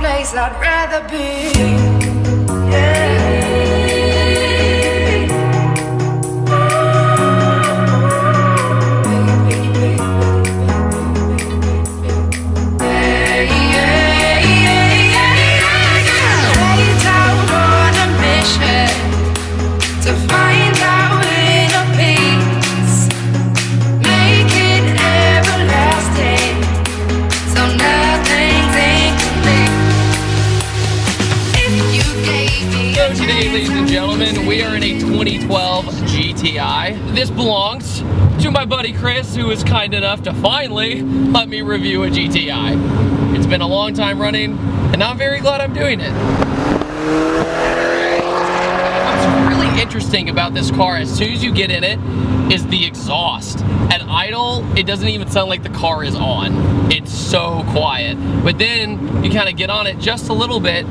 place I'd rather be. Yeah. To find out inner peace, make it everlasting, so nothing's incomplete. If you gave me So today, ladies and gentlemen, we are in a 2012 GTI. This belongs to my buddy Chris, who was kind enough to finally let me review a GTI. It's been a long time running, and I'm very glad I'm doing it. Interesting about this car, as soon as you get in it, is the exhaust. At idle, it doesn't even sound like the car is on. It's so quiet. But then you kind of get on it just a little bit.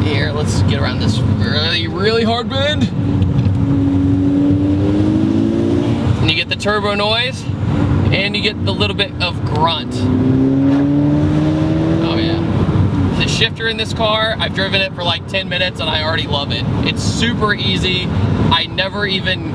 Here, let's get around this really hard bend. And you get the turbo noise, and you get the little bit of grunt. Oh yeah. The shifter in this car, I've driven it for like 10 minutes and I already love it. It's super easy. I never even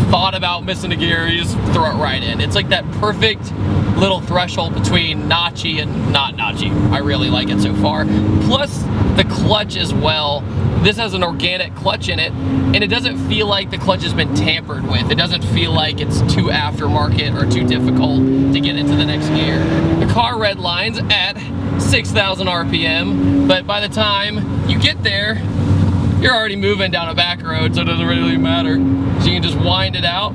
thought about missing a gear. You just throw it right in. It's like that perfect little threshold between notchy and not notchy. I really like it so far. Plus the clutch as well. This has an organic clutch in it, and it doesn't feel like the clutch has been tampered with. It doesn't feel like it's too aftermarket or too difficult to get into the next gear. The car red lines at 6,000 RPM, but by the time you get there, you're already moving down a back road, so it doesn't really matter. So you can just wind it out.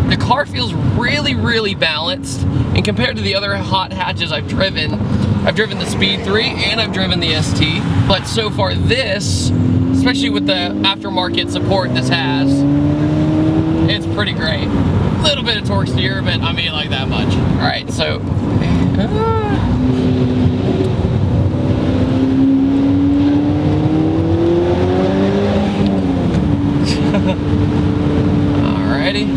The car feels really balanced, and compared to the other hot hatches I've driven the Speed 3 and I've driven the ST, but so far this, especially with the aftermarket support this has, it's pretty great. A little bit of torque steer, but I mean like that much. All right, so alrighty,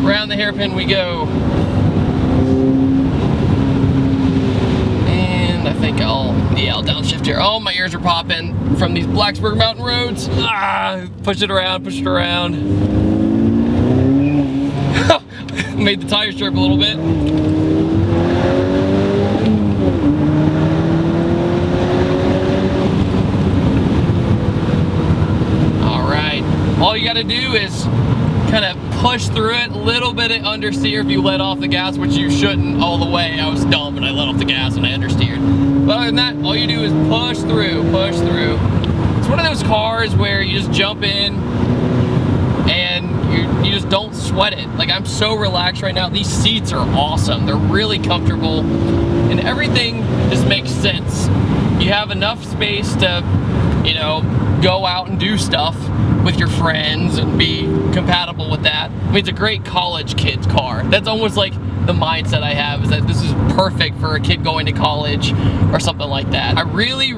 around the hairpin we go. And I think I'll downshift here. Oh, my ears are popping from these Blacksburg mountain roads. Push it around. Made the tire strip a little bit. Alright, all you gotta do is kind of push through it, a little bit of understeer if you let off the gas, which you shouldn't all the way. I was dumb and I let off the gas and I understeered. But other than that, all you do is push through. It's one of those cars where you just jump in and you just don't sweat it. Like, I'm so relaxed right now. These seats are awesome. They're really comfortable and everything just makes sense. You have enough space to, you know, go out and do stuff with your friends and be compatible with that. I mean, it's a great college kid's car. That's almost like the mindset I have, is that this is perfect for a kid going to college or something like that. I really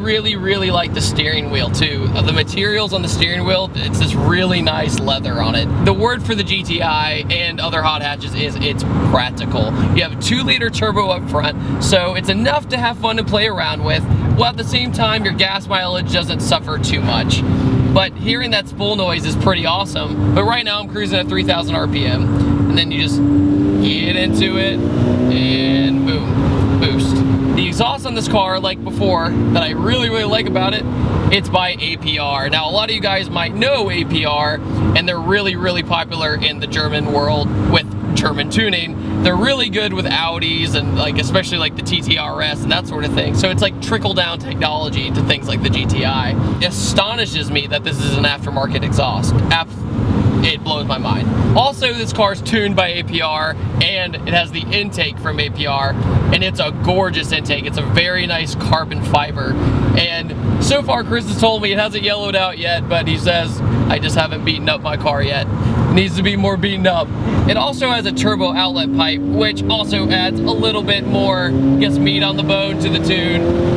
like the steering wheel too. The materials on the steering wheel, it's this really nice leather on it. The word for the GTI and other hot hatches is it's practical. You have a 2-liter turbo up front, so it's enough to have fun to play around with, while at the same time your gas mileage doesn't suffer too much. But hearing that spool noise is pretty awesome. But right now I'm cruising at 3,000 RPM, and then you just get into it and boom, boost. The exhaust on this car, like before, that I really like about it, it's by APR. Now, a lot of you guys might know APR, and they're really popular in the German world with German tuning. They're really good with Audis and like especially like the TTRS and that sort of thing. So it's like trickle down technology to things like the GTI. It astonishes me that this is an aftermarket exhaust. It blows my mind. Also, this car is tuned by APR and it has the intake from APR, and it's a gorgeous intake. It's a very nice carbon fiber. And so far, Chris has told me it hasn't yellowed out yet, but he says, I just haven't beaten up my car yet. It needs to be more beaten up. It also has a turbo outlet pipe, which also adds a little bit more, gets meat on the bone to the tune.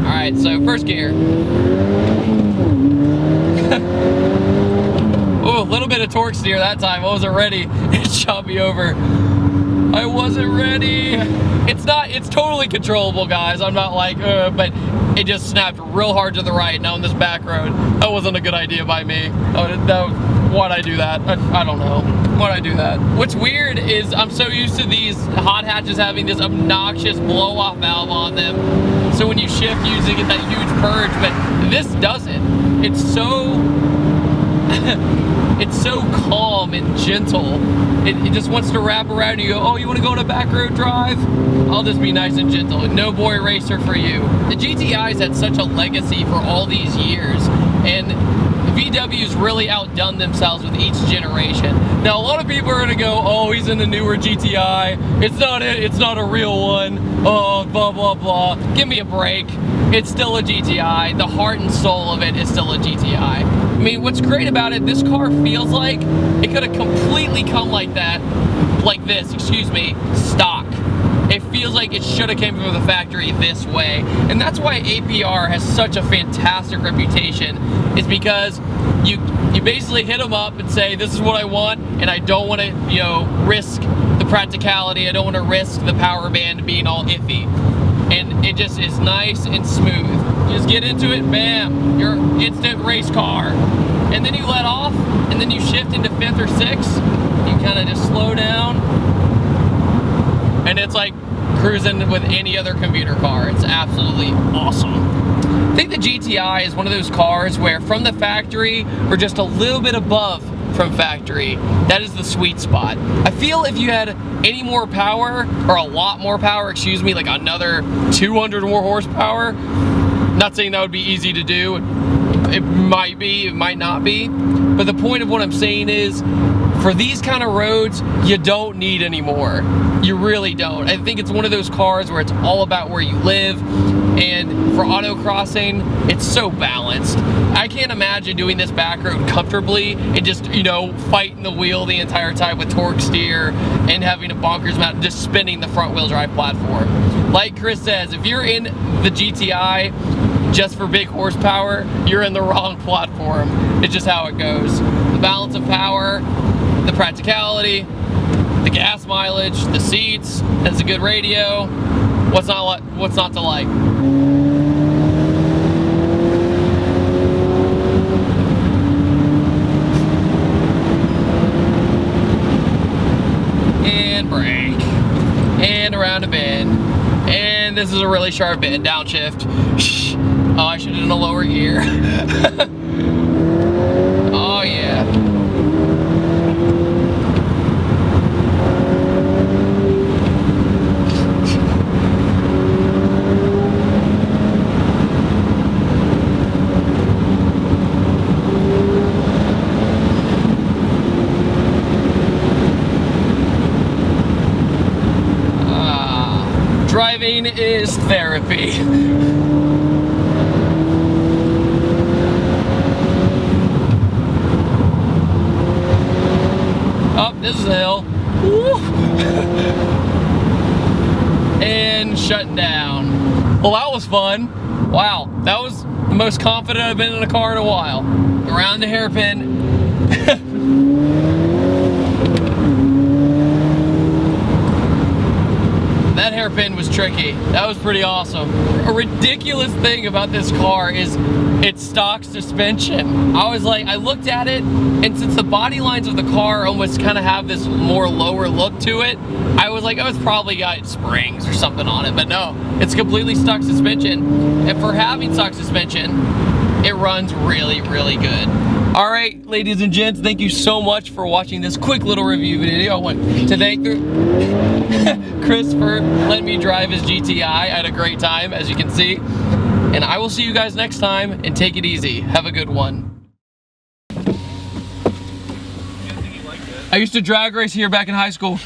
Alright, so first gear. Oh, a little bit of torque torque steer that time. I wasn't ready. It shot me over. I wasn't ready. It's totally controllable, guys. I'm not like, but it just snapped real hard to the right now on this back road. That wasn't a good idea by me. Why'd I do that? I don't know. Why'd I do that? What's weird is I'm so used to these hot hatches having this obnoxious blow-off valve on them. So when you shift, you usually get that huge purge, but this doesn't. It's so it's so calm and gentle. It just wants to wrap around you. Go, oh, you want to go on a back road drive? I'll just be nice and gentle. No boy racer for you. The GTI's had such a legacy for all these years, and VW's really outdone themselves with each generation. Now, a lot of people are gonna go, oh, he's in the newer GTI. It's not a real one. Oh, blah, blah, blah. Give me a break. It's still a GTI. The heart and soul of it is still a GTI. I mean, what's great about it, this car feels like it could have completely come like this, stock. It feels like it should have came from the factory this way. And that's why APR has such a fantastic reputation, is because you basically hit them up and say, this is what I want, and I don't want to, risk the practicality. I don't want to risk the power band being all iffy. And it just is nice and smooth. You just get into it, bam, your instant race car. And then you let off, and then you shift into 5th or 6th. You kind of just slow down. And it's like cruising with any other commuter car. It's absolutely awesome. I think the GTI is one of those cars where from the factory, we're just a little bit above from factory. That is the sweet spot. I feel if you had any more power, or a lot more power, like another 200 more horsepower, not saying that would be easy to do. It might be, it might not be. But the point of what I'm saying is, for these kind of roads, you don't need any more. You really don't. I think it's one of those cars where it's all about where you live, and for autocrossing, it's so balanced. I can't imagine doing this back road comfortably and just, fighting the wheel the entire time with torque steer and having a bonkers amount, just spinning the front wheel drive platform. Like Chris says, if you're in the GTI just for big horsepower, you're in the wrong platform. It's just how it goes. The balance of power, the practicality, the gas mileage, the seats, that's a good radio. What's not to like? And brake. And around a bend. And this is a really sharp bend, downshift. Oh, I should have done a lower gear. Oh yeah. Driving is therapy. Oh, this is a hill. And shutting down. Well, that was fun. Wow, that was the most confident I've been in a car in a while. Around the hairpin. That hairpin was tricky. That was pretty awesome. A ridiculous thing about this car is its stock suspension. I looked at it, and since the body lines of the car almost kind of have this more lower look to it, I was like, oh, it's probably got springs or something on it, but no, it's completely stock suspension. And for having stock suspension, it runs really, really good. All right, ladies and gents, thank you so much for watching this quick little review video. I want to thank Chris for letting me drive his GTI. I had a great time, as you can see. And I will see you guys next time, and take it easy. Have a good one. I used to drag race here back in high school.